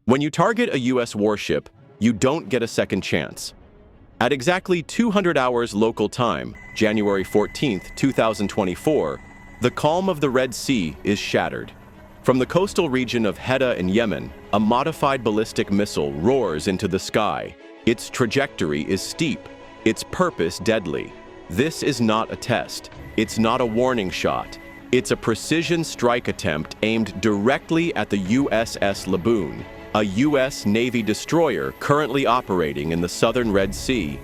When you target a U.S. warship, you don't get a second chance. At exactly 200 hours local time, January 14, 2024, the calm of the Red Sea is shattered. From the coastal region of Jeddah in Yemen, a modified ballistic missile roars into the sky. Its trajectory is steep, its purpose deadly. This is not a test. It's not a warning shot. It's a precision strike attempt aimed directly at the USS Laboon, a U.S. Navy destroyer currently operating in the southern Red Sea.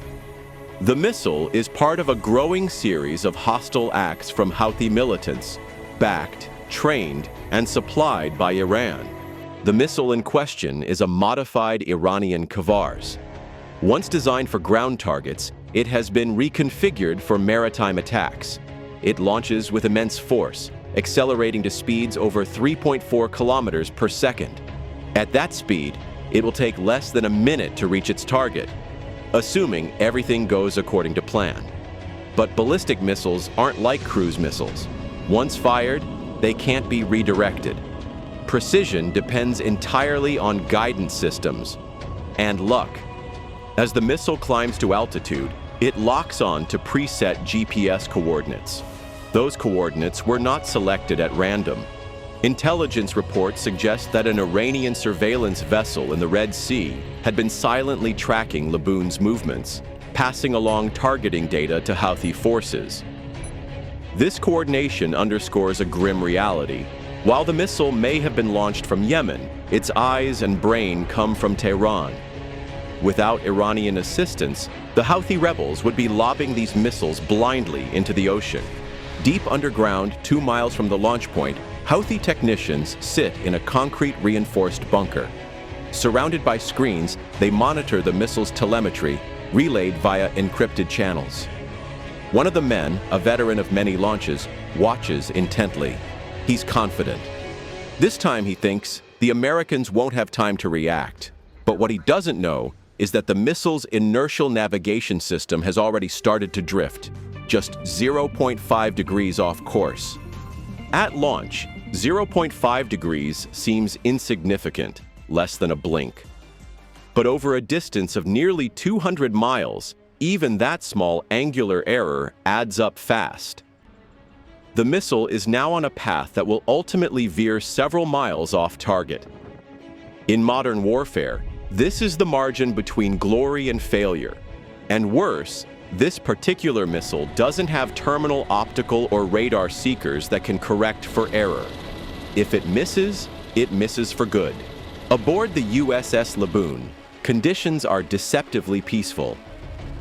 The missile is part of a growing series of hostile acts from Houthi militants, backed, trained, and supplied by Iran. The missile in question is a modified Iranian Kavars. Once designed for ground targets, it has been reconfigured for maritime attacks. It launches with immense force, accelerating to speeds over 3.4 kilometers per second. At that speed, it will take less than a minute to reach its target, assuming everything goes according to plan. But ballistic missiles aren't like cruise missiles. Once fired, they can't be redirected. Precision depends entirely on guidance systems and luck. As the missile climbs to altitude, it locks on to preset GPS coordinates. Those coordinates were not selected at random. Intelligence reports suggest that an Iranian surveillance vessel in the Red Sea had been silently tracking Laboon's movements, passing along targeting data to Houthi forces. This coordination underscores a grim reality. While the missile may have been launched from Yemen, its eyes and brain come from Tehran. Without Iranian assistance, the Houthi rebels would be lobbing these missiles blindly into the ocean. Deep underground, 2 miles from the launch point, Houthi technicians sit in a concrete reinforced bunker. Surrounded by screens, they monitor the missile's telemetry, relayed via encrypted channels. One of the men, a veteran of many launches, watches intently. He's confident. This time, he thinks, the Americans won't have time to react. But what he doesn't know is that the missile's inertial navigation system has already started to drift, just 0.5 degrees off course. At launch, 0.5 degrees seems insignificant, less than a blink. But over a distance of nearly 200 miles, even that small angular error adds up fast. The missile is now on a path that will ultimately veer several miles off target. In modern warfare, this is the margin between glory and failure. And worse, this particular missile doesn't have terminal optical or radar seekers that can correct for error. If it misses for good. Aboard the USS Laboon, conditions are deceptively peaceful.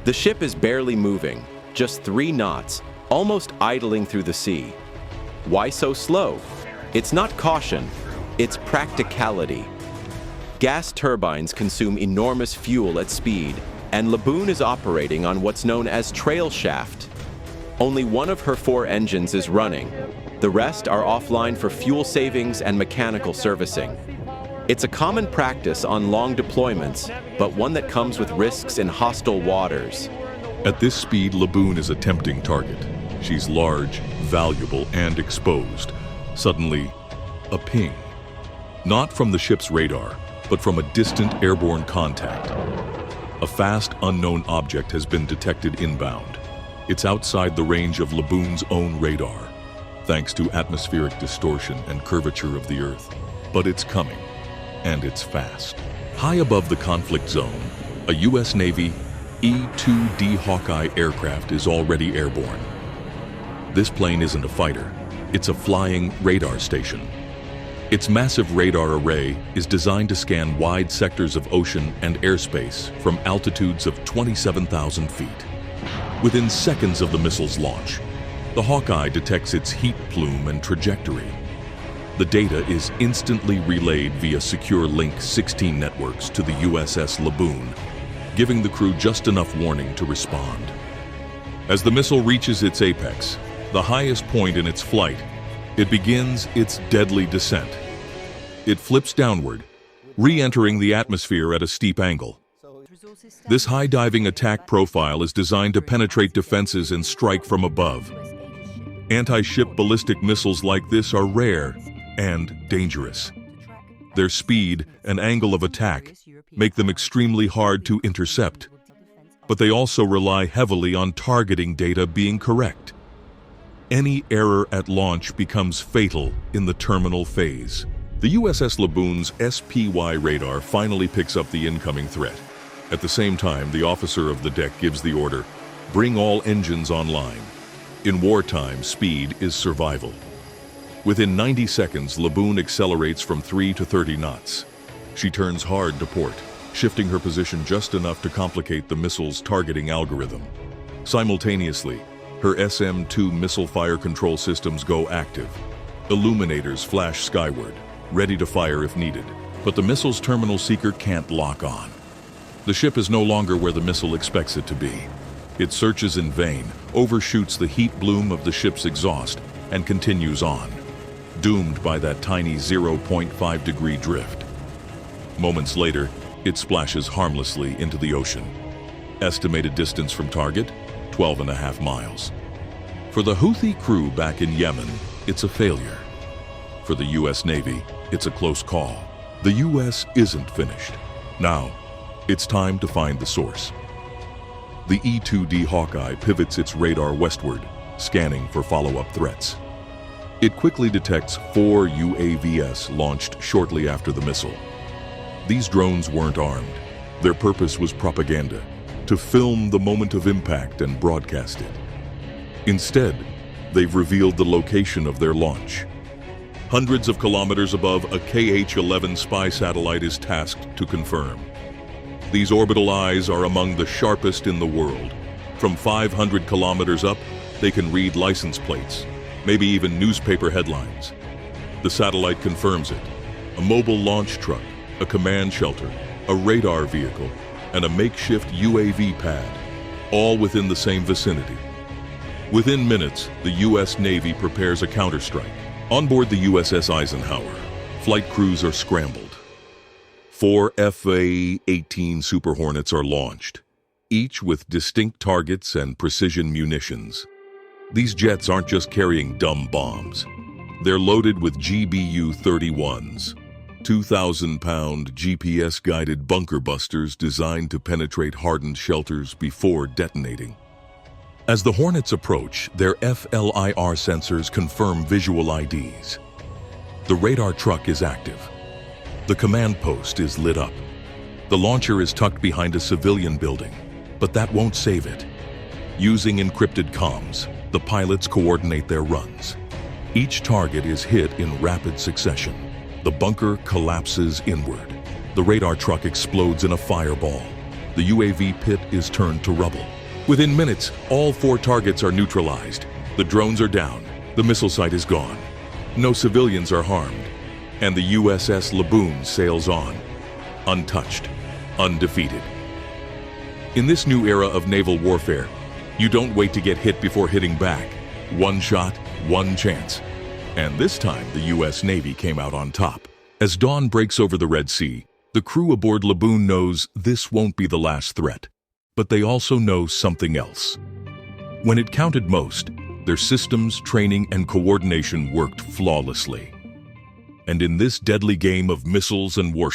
The ship is barely moving, just 3 knots, almost idling through the sea. Why so slow? It's not caution, it's practicality. Gas turbines consume enormous fuel at speed, and Laboon is operating on what's known as trail shaft. Only one of her 4 engines is running. The rest are offline for fuel savings and mechanical servicing. It's a common practice on long deployments, but one that comes with risks in hostile waters. At this speed, Laboon is a tempting target. She's large, valuable, and exposed. Suddenly, a ping. Not from the ship's radar, but from a distant airborne contact. A fast, unknown object has been detected inbound. It's outside the range of Laboon's own radar, thanks to atmospheric distortion and curvature of the Earth. But it's coming, and it's fast. High above the conflict zone, a U.S. Navy E-2D Hawkeye aircraft is already airborne. This plane isn't a fighter, it's a flying radar station. Its massive radar array is designed to scan wide sectors of ocean and airspace from altitudes of 27,000 feet. Within seconds of the missile's launch, the Hawkeye detects its heat plume and trajectory. The data is instantly relayed via secure Link 16 networks to the USS Laboon, giving the crew just enough warning to respond. As the missile reaches its apex, the highest point in its flight, it begins its deadly descent. It flips downward, re-entering the atmosphere at a steep angle. This high-diving attack profile is designed to penetrate defenses and strike from above. Anti-ship ballistic missiles like this are rare and dangerous. Their speed and angle of attack make them extremely hard to intercept, but they also rely heavily on targeting data being correct. Any error at launch becomes fatal in the terminal phase. The USS Laboon's SPY radar finally picks up the incoming threat. At the same time, the officer of the deck gives the order, "Bring all engines online." In wartime, speed is survival. Within 90 seconds, Laboon accelerates from 3 to 30 knots. She turns hard to port, shifting her position just enough to complicate the missile's targeting algorithm. Simultaneously, her SM-2 missile fire control systems go active. Illuminators flash skyward, ready to fire if needed, but the missile's terminal seeker can't lock on. The ship is no longer where the missile expects it to be. It searches in vain, overshoots the heat bloom of the ship's exhaust, and continues on, doomed by that tiny 0.5-degree drift. Moments later, it splashes harmlessly into the ocean. Estimated distance from target, 12.5 miles. For the Houthi crew back in Yemen, it's a failure. For the U.S. Navy, it's a close call. The U.S. isn't finished. Now, it's time to find the source. The E-2D Hawkeye pivots its radar westward, scanning for follow-up threats. It quickly detects 4 UAVs launched shortly after the missile. These drones weren't armed. Their purpose was propaganda, to film the moment of impact and broadcast it. Instead, they've revealed the location of their launch. Hundreds of kilometers above, a KH-11 spy satellite is tasked to confirm. These orbital eyes are among the sharpest in the world. From 500 kilometers up, they can read license plates, maybe even newspaper headlines. The satellite confirms it. A mobile launch truck, a command shelter, a radar vehicle, and a makeshift UAV pad, all within the same vicinity. Within minutes, the U.S. Navy prepares a counterstrike. On board the USS Eisenhower, flight crews are scrambled. 4 FA-18 Super Hornets are launched, each with distinct targets and precision munitions. These jets aren't just carrying dumb bombs. They're loaded with GBU-31s, 2,000-pound GPS-guided bunker busters designed to penetrate hardened shelters before detonating. As the Hornets approach, their FLIR sensors confirm visual IDs. The radar truck is active. The command post is lit up. The launcher is tucked behind a civilian building, but that won't save it. Using encrypted comms, the pilots coordinate their runs. Each target is hit in rapid succession. The bunker collapses inward. The radar truck explodes in a fireball. The UAV pit is turned to rubble. Within minutes, all 4 targets are neutralized. The drones are down. The missile site is gone. No civilians are harmed. And the USS Laboon sails on, untouched, undefeated. In this new era of naval warfare, you don't wait to get hit before hitting back. One shot, one chance. And this time, the U.S. Navy came out on top. As dawn breaks over the Red Sea, the crew aboard Laboon knows this won't be the last threat. But they also know something else. When it counted most, their systems, training, and coordination worked flawlessly. And in this deadly game of missiles and warships,